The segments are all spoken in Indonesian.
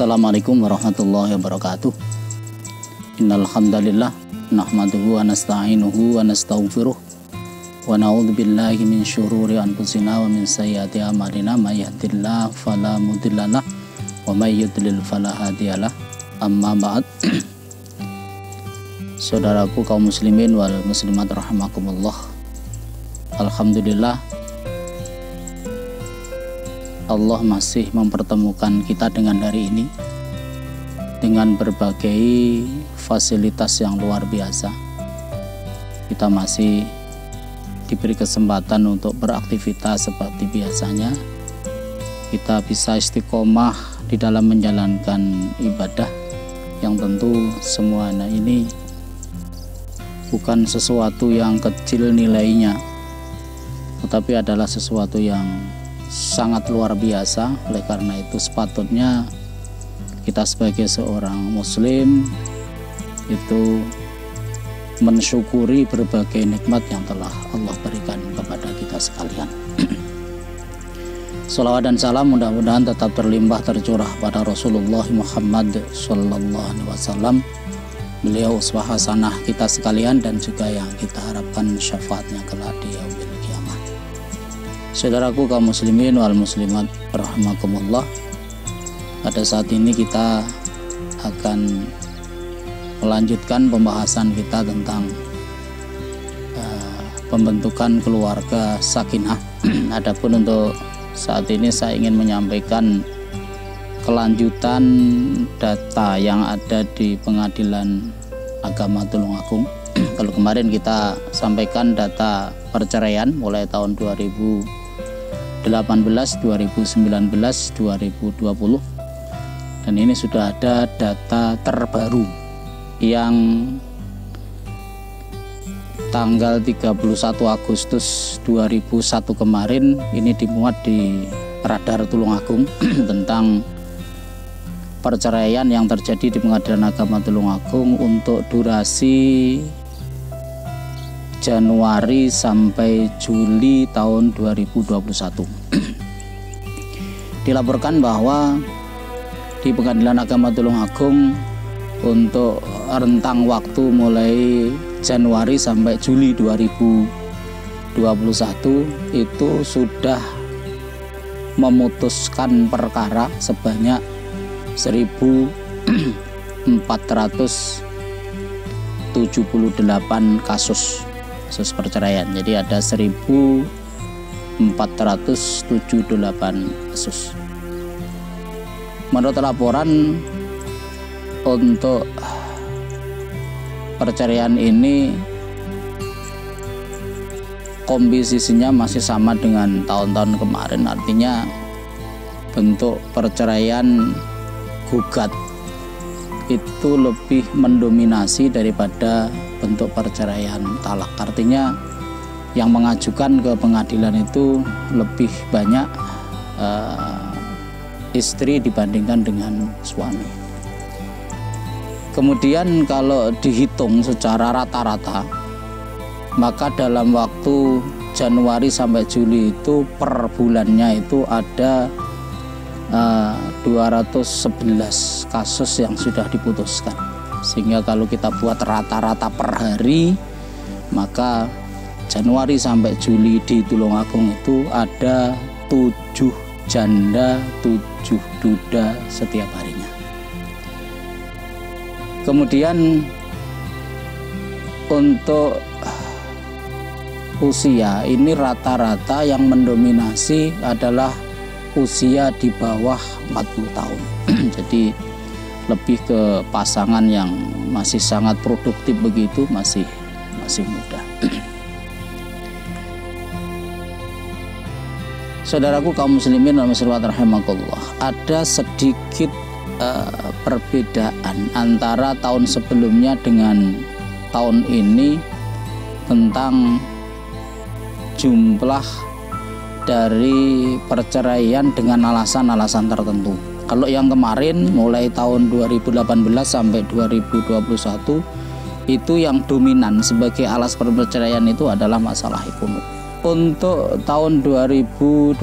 Assalamualaikum warahmatullahi wabarakatuh. Innal hamdalillah nahmaduhu wa nasta'inuhu wa nastaghfiruh wa na'udzu billahi min syururi anfusina wa min sayyiati a'malina may yahdihillahu fala mudhillalah wa may yudlil fala hadiyalah. Amma ba'd. Saudaraku kaum muslimin wal muslimat rahimakumullah. Alhamdulillah, Allah masih mempertemukan kita dengan hari ini dengan berbagai fasilitas yang luar biasa. Kita masih diberi kesempatan untuk beraktivitas seperti biasanya. Kita bisa istiqomah di dalam menjalankan ibadah yang tentu semuanya ini bukan sesuatu yang kecil nilainya, tetapi adalah sesuatu yang sangat luar biasa. Oleh karena itu sepatutnya kita sebagai seorang muslim itu mensyukuri berbagai nikmat yang telah Allah berikan kepada kita sekalian. Salawat dan salam mudah-mudahan tetap terlimpah tercurah pada Rasulullah Muhammad sallallahu alaihi wasallam. Beliau uswah hasanah kita sekalian dan juga yang kita harapkan syafaatnya kelak di yaumil qiyamah. Saudaraku kaum muslimin wal muslimat rahimakumullah, pada saat ini kita akan melanjutkan pembahasan kita tentang pembentukan keluarga sakinah. Adapun untuk saat ini saya ingin menyampaikan kelanjutan data yang ada di Pengadilan Agama Tulungagung. Kalau kemarin kita sampaikan data perceraian mulai tahun 2018, 2019, 2020, dan ini sudah ada data terbaru yang tanggal 31 Agustus 2001 kemarin. Ini dimuat di Radar Tulungagung tentang perceraian yang terjadi di Pengadilan Agama Tulungagung untuk durasi Januari sampai Juli tahun 2021. Dilaporkan bahwa di Pengadilan Agama Tulungagung untuk rentang waktu mulai Januari sampai Juli 2021 itu sudah memutuskan perkara sebanyak 1.478 kasus perceraian. Jadi ada 1.478 kasus. Menurut laporan, untuk perceraian ini komposisinya masih sama dengan tahun-tahun kemarin. Artinya bentuk perceraian gugat itu lebih mendominasi daripada bentuk perceraian talak. Artinya yang mengajukan ke pengadilan itu lebih banyak istri dibandingkan dengan suami. Kemudian kalau dihitung secara rata-rata, maka dalam waktu Januari sampai Juli itu per bulannya itu ada 211 kasus yang sudah diputuskan. Sehingga kalau kita buat rata-rata per hari, maka Januari sampai Juli di Tulungagung itu ada 7 janda, 7 duda setiap harinya. Kemudian untuk usia ini rata-rata yang mendominasi adalah usia di bawah 40 tahun. Jadi lebih ke pasangan yang masih sangat produktif begitu, masih muda. Saudaraku kaum muslimin dan muslimat rahimakumullah, ada sedikit perbedaan antara tahun sebelumnya dengan tahun ini tentang jumlah dari perceraian dengan alasan-alasan tertentu. Kalau yang kemarin mulai tahun 2018 sampai 2021 itu yang dominan sebagai alas perceraian itu adalah masalah ekonomi. Untuk tahun 2021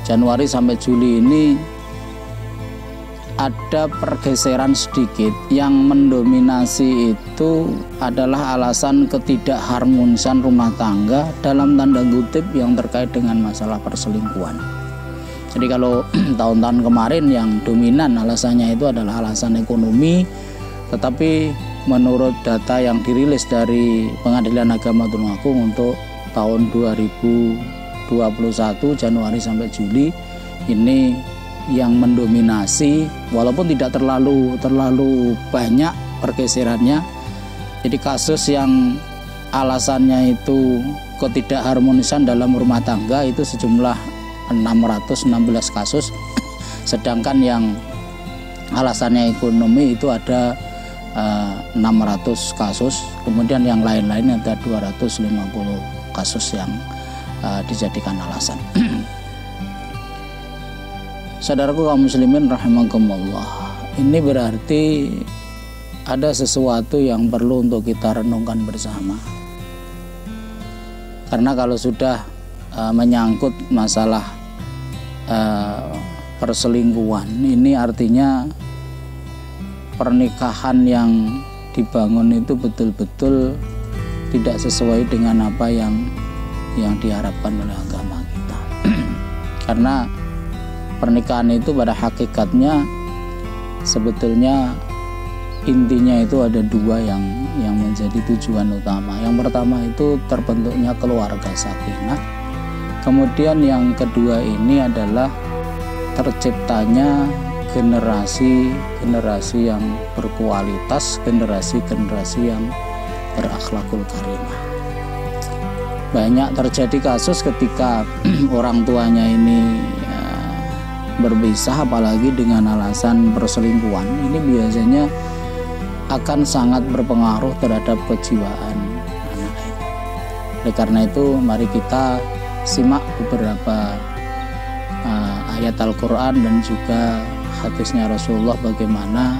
Januari sampai Juli ini ada pergeseran sedikit. Yang mendominasi itu adalah alasan ketidakharmonisan rumah tangga dalam tanda kutip yang terkait dengan masalah perselingkuhan. Jadi kalau tahun-tahun kemarin yang dominan alasannya itu adalah alasan ekonomi, tetapi menurut data yang dirilis dari Pengadilan Agama Tulungagung untuk tahun 2021 Januari sampai Juli ini yang mendominasi, walaupun tidak terlalu banyak pergeserannya. Jadi kasus yang alasannya itu ketidakharmonisan dalam rumah tangga itu sejumlah 616 kasus, sedangkan yang alasannya ekonomi itu ada 600 kasus, kemudian yang lain-lain ada 250 kasus yang dijadikan alasan. Saudaraku kaum muslimin rahimakumullah, ini berarti ada sesuatu yang perlu untuk kita renungkan bersama. Karena kalau sudah menyangkut masalah perselingkuhan, ini artinya pernikahan yang dibangun itu betul-betul tidak sesuai dengan apa yang diharapkan oleh agama kita. Karena pernikahan itu pada hakikatnya sebetulnya intinya itu ada dua yang menjadi tujuan utama. Yang pertama itu terbentuknya keluarga sakinah. Kemudian yang kedua ini adalah terciptanya generasi yang berkualitas, generasi yang berakhlakul karimah. Banyak terjadi kasus ketika orang tuanya ini berpisah, apalagi dengan alasan perselingkuhan. Ini biasanya akan sangat berpengaruh terhadap kejiwaan anak itu. Oleh karena itu, mari kita simak beberapa ayat Al-Quran dan juga hadisnya Rasulullah bagaimana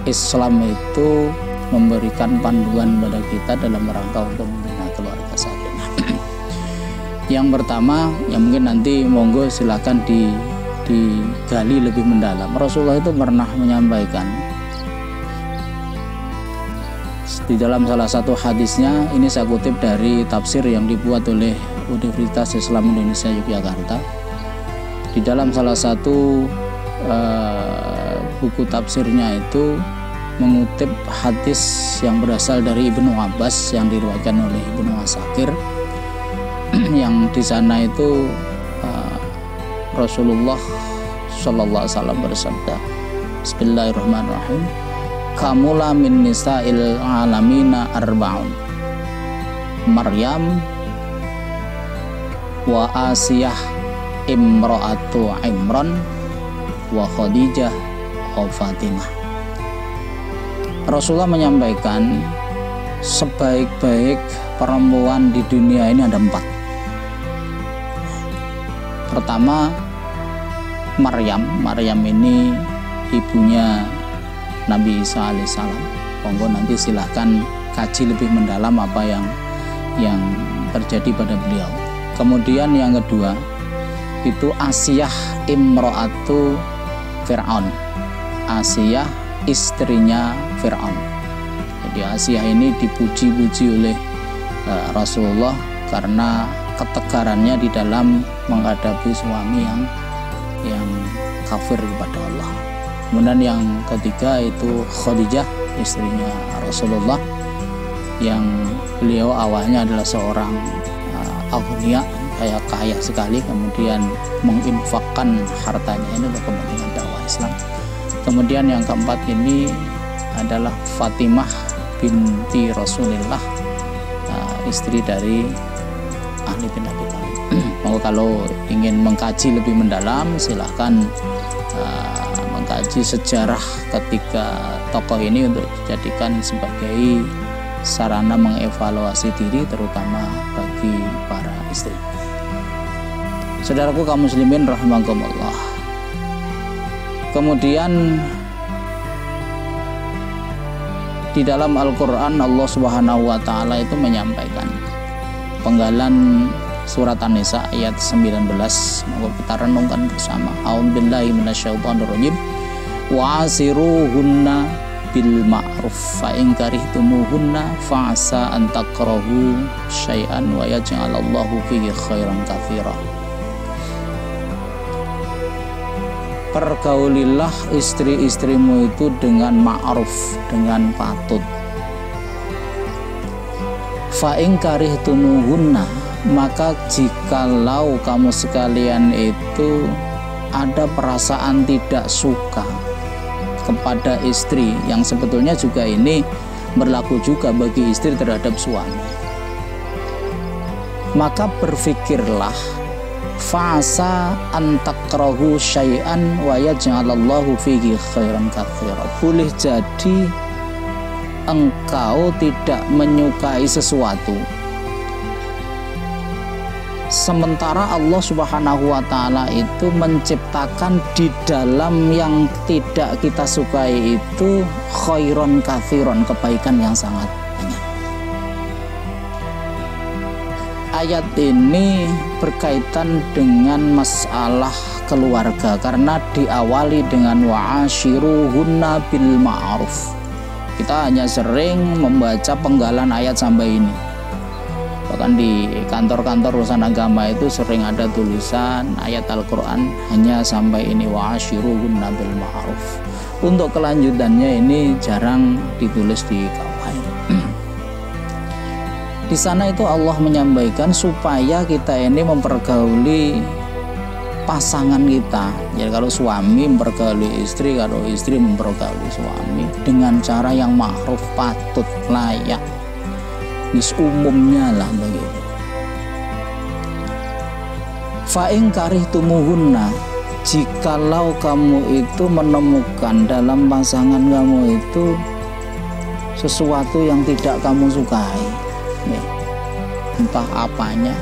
Islam itu memberikan panduan pada kita dalam rangka untuk membina keluarga sakinah. Yang pertama, yang mungkin nanti monggo silakan digali lebih mendalam. Rasulullah itu pernah menyampaikan di dalam salah satu hadisnya, ini saya kutip dari tafsir yang dibuat oleh Universitas Islam Indonesia Yogyakarta. Di dalam salah satu buku tafsirnya itu mengutip hadis yang berasal dari Ibnu Abbas yang diriwayatkan oleh Ibnu Asakir, yang di sana itu Rasulullah Sallallahu Alaihi Wasallam bersabda, Bismillahirrahmanirrahim, kamula min nisa'il alamina arba'un, Maryam wa Asiyah imra'atu Imran wa Khadijah wa Fatimah. Rasulullah menyampaikan sebaik-baik perempuan di dunia ini ada 4. Pertama, Maryam ini ibunya Nabi Isa alaihissalam. Monggo nanti silahkan kaji lebih mendalam apa yang terjadi pada beliau. Kemudian yang kedua itu Asiyah imro'atu Fir'aun. Asiyah istrinya Fir'aun. Jadi Asiyah ini dipuji-puji oleh Rasulullah karena ketegarannya di dalam menghadapi suami yang kafir kepada Allah. Kemudian yang ketiga itu Khadijah, istrinya Rasulullah, yang beliau awalnya adalah seorang aghnia, kaya sekali, kemudian menginfakkan hartanya ini untuk kepentingan dakwah Islam. Kemudian yang keempat ini adalah Fatimah binti Rasulullah, istri dari Ali bin Abi Thalib. Kalau ingin mengkaji lebih mendalam, silahkan mengkaji sejarah ketika tokoh ini untuk dijadikan sebagai sarana mengevaluasi diri, terutama bagi para istri. Saudaraku kaum muslimin rahimakumullah. Kemudian di dalam Al-Quran Allah Subhanahu wa Ta'ala itu menyampaikan penggalan surat An-Nisa ayat 19. Maka kita renungkan bersama. A'udzubillahi minasyaitonirrajim. wa'asiruhunna bil ma'ruf fa in karihtumuhunna fa'asa an takrahu syai'an wa yaj'alallahu fihi khairan katsira. Pergaulilah istri-istrimu itu dengan ma'ruf, dengan patut. Fa in karihtumuhunna, maka jikalau kamu sekalian itu ada perasaan tidak suka kepada istri, yang sebetulnya juga ini berlaku juga bagi istri terhadap suami, maka berfikirlah fa'asa an takrahu syai'an wa yaj'alallahu fihi khairan katsira. Boleh jadi engkau tidak menyukai sesuatu, sementara Allah Subhanahu wa ta'ala itu menciptakan di dalam yang tidak kita sukai itu khairan katsiran, kebaikan yang sangat banyak. Ayat ini berkaitan dengan masalah keluarga karena diawali dengan wa'ashiruhunna bil ma'ruf. Kita hanya sering membaca penggalan ayat sampai ini. Bahkan di kantor-kantor urusan agama itu sering ada tulisan ayat Al-Quran hanya sampai ini wa'ashiruhunna bil ma'ruf. Untuk kelanjutannya ini jarang ditulis di kawain. Di sana itu Allah menyampaikan supaya kita ini mempergauli pasangan kita. Jadi kalau suami mempergauli istri, kalau istri mempergauli suami dengan cara yang ma'ruf, patut, layak, umumnya lah begitu. Fa in karihtumuhunna, jikalau kamu itu menemukan dalam pasangan kamu itu sesuatu yang tidak kamu sukai, entah apanya,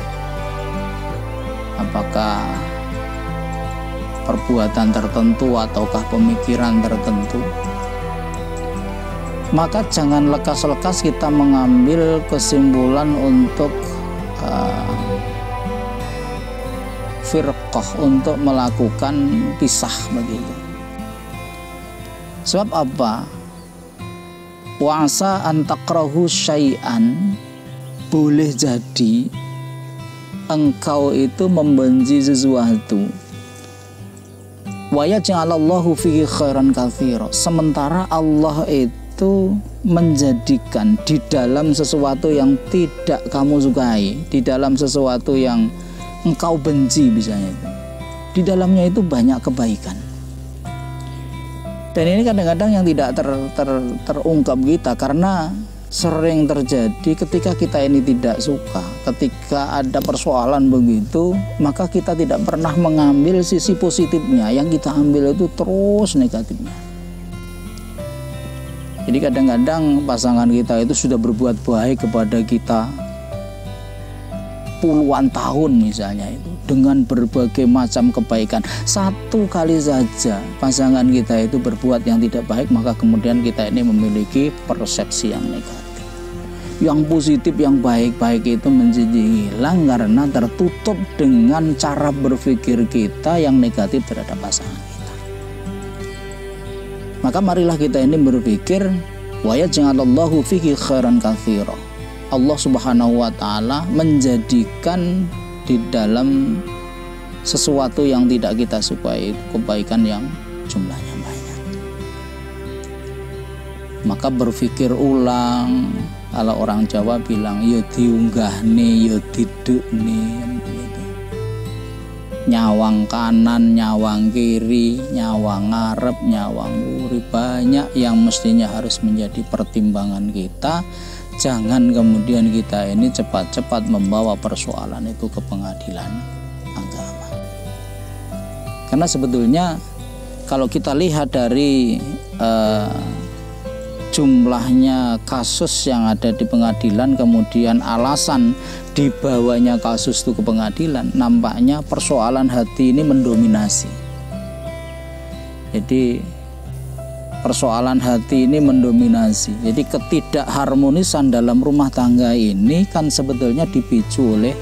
apakah perbuatan tertentu ataukah pemikiran tertentu, maka jangan lekas-lekas kita mengambil kesimpulan untuk firqah, untuk melakukan pisah begitu. Sebab apa? Wa'asa an takrahu syai'an, boleh jadi engkau itu membenci sesuatu, wa yaj'alallahu fihi khairan katsira, sementara Allah itu menjadikan di dalam sesuatu yang tidak kamu sukai, di dalam sesuatu yang engkau benci misalnya itu, di dalamnya itu banyak kebaikan. Dan ini kadang-kadang yang tidak terungkap kita, karena sering terjadi ketika kita ini tidak suka, ketika ada persoalan begitu, maka kita tidak pernah mengambil sisi positifnya, yang kita ambil itu terus negatifnya. Jadi kadang-kadang pasangan kita itu sudah berbuat baik kepada kita puluhan tahun misalnya itu, dengan berbagai macam kebaikan. Satu kali saja pasangan kita itu berbuat yang tidak baik, maka kemudian kita ini memiliki persepsi yang negatif. Yang positif, yang baik-baik itu menjadi hilang karena tertutup dengan cara berpikir kita yang negatif terhadap pasangan kita. Maka marilah kita ini berpikir wa yaj'alallahu fihi khairan katsira. Allah Subhanahu wa ta'ala menjadikan di dalam sesuatu yang tidak kita sukai itu kebaikan yang jumlahnya banyak. Maka berpikir ulang. Kalau orang Jawa bilang yo diunggahne yo didukne gitu. Nyawang kanan, nyawang kiri, nyawang ngarep, nyawang nguri, banyak yang mestinya harus menjadi pertimbangan kita. Jangan kemudian kita ini cepat-cepat membawa persoalan itu ke pengadilan agama. Karena sebetulnya kalau kita lihat dari jumlahnya kasus yang ada di pengadilan, kemudian alasan dibawanya kasus itu ke pengadilan, nampaknya persoalan hati ini mendominasi. Jadi persoalan hati ini mendominasi. Jadi ketidakharmonisan dalam rumah tangga ini kan sebetulnya dipicu oleh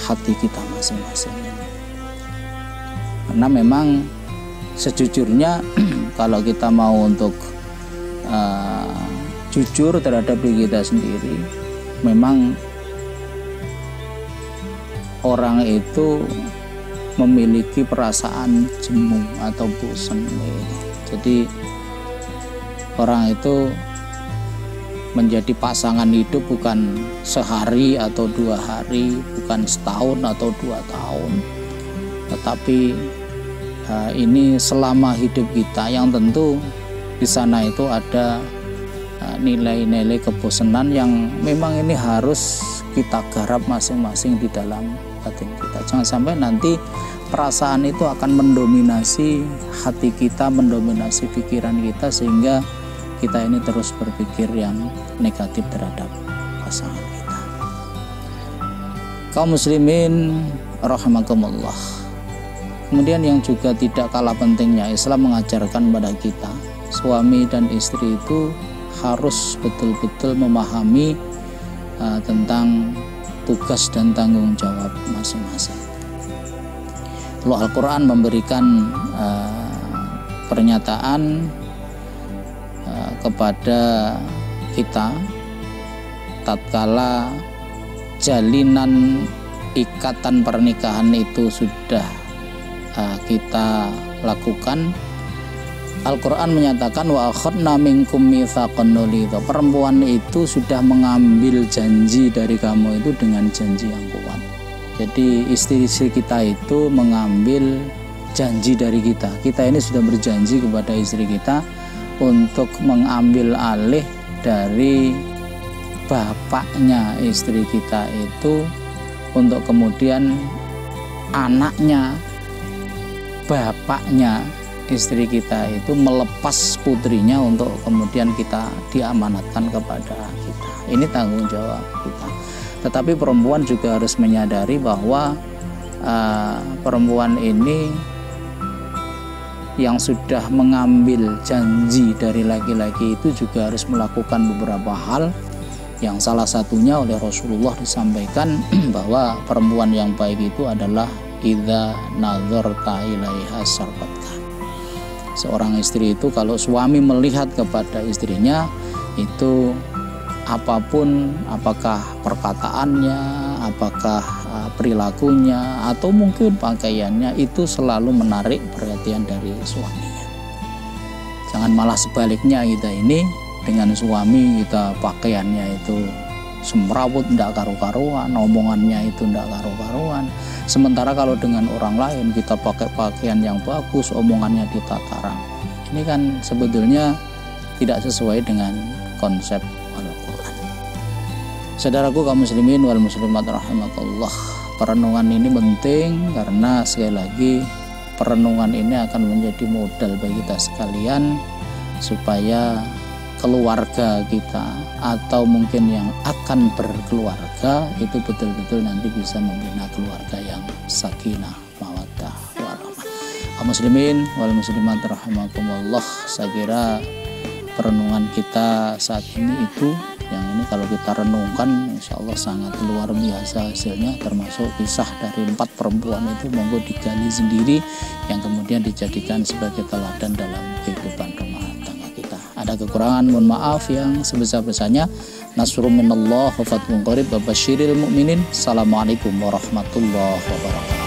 hati kita masing-masing. Karena memang sejujurnya kalau kita mau untuk jujur terhadap diri kita sendiri, memang orang itu memiliki perasaan jemu atau bosan. Jadi orang itu menjadi pasangan hidup bukan sehari atau 2 hari, bukan setahun atau 2 tahun, tetapi ini selama hidup kita, yang tentu di sana itu ada nilai-nilai kebosanan yang memang ini harus kita garap masing-masing di dalam batin kita. Jangan sampai nanti perasaan itu akan mendominasi hati kita, mendominasi pikiran kita, sehingga kita ini terus berpikir yang negatif terhadap pasangan kita. Kaum muslimin rahimakumullah. Kemudian yang juga tidak kalah pentingnya, Islam mengajarkan pada kita, suami dan istri itu harus betul-betul memahami tentang tugas dan tanggung jawab masing-masing. Allah Al-Quran memberikan pernyataan kepada kita tatkala jalinan ikatan pernikahan itu sudah kita lakukan. Al-Quran menyatakan wa akhadna minkum mitsaqan ghalidha. Perempuan itu sudah mengambil janji dari kamu itu dengan janji yang kuat. Jadi istri-istri kita itu mengambil janji dari kita. Kita ini sudah berjanji kepada istri kita untuk mengambil alih dari bapaknya istri kita itu, untuk kemudian anaknya bapaknya istri kita itu melepas putrinya untuk kemudian kita diamanatkan kepada kita. Ini tanggung jawab kita. Tetapi perempuan juga harus menyadari bahwa perempuan ini yang sudah mengambil janji dari laki-laki itu juga harus melakukan beberapa hal, yang salah satunya oleh Rasulullah disampaikan bahwa perempuan yang baik itu adalah idza nazarta ilaiha sarfatka. Seorang istri itu kalau suami melihat kepada istrinya itu, apapun, apakah perkataannya, apakah perilakunya, atau mungkin pakaiannya, itu selalu menarik perhatian dari suaminya. Jangan malah sebaliknya, kita ini dengan suami kita pakaiannya itu semrawut, tidak karu-karuan, omongannya itu tidak karu-karuan. Sementara kalau dengan orang lain kita pakai pakaian yang bagus, omongannya ditataram. Ini kan sebetulnya tidak sesuai dengan konsep Al-Quran. Saudaraku kaum muslimin wal muslimat rahimakallah, perenungan ini penting karena sekali lagi perenungan ini akan menjadi modal bagi kita sekalian supaya keluarga kita atau mungkin yang akan berkeluarga itu betul-betul nanti bisa membina keluarga yang sakinah, mawaddah, warahmah. Kaum muslimin wal muslimat rahimakumullah, saya kira perenungan kita saat ini itu yang ini kalau kita renungkan insya Allah sangat luar biasa hasilnya, termasuk kisah dari 4 perempuan itu monggo digali sendiri yang kemudian dijadikan sebagai teladan dalam kehidupan rumah tangga kita. Ada kekurangan, mohon maaf yang sebesar-besarnya. Nasrun minallah wa fathun qarib wa basyiril mu'minin. Assalamualaikum warahmatullahi wabarakatuh.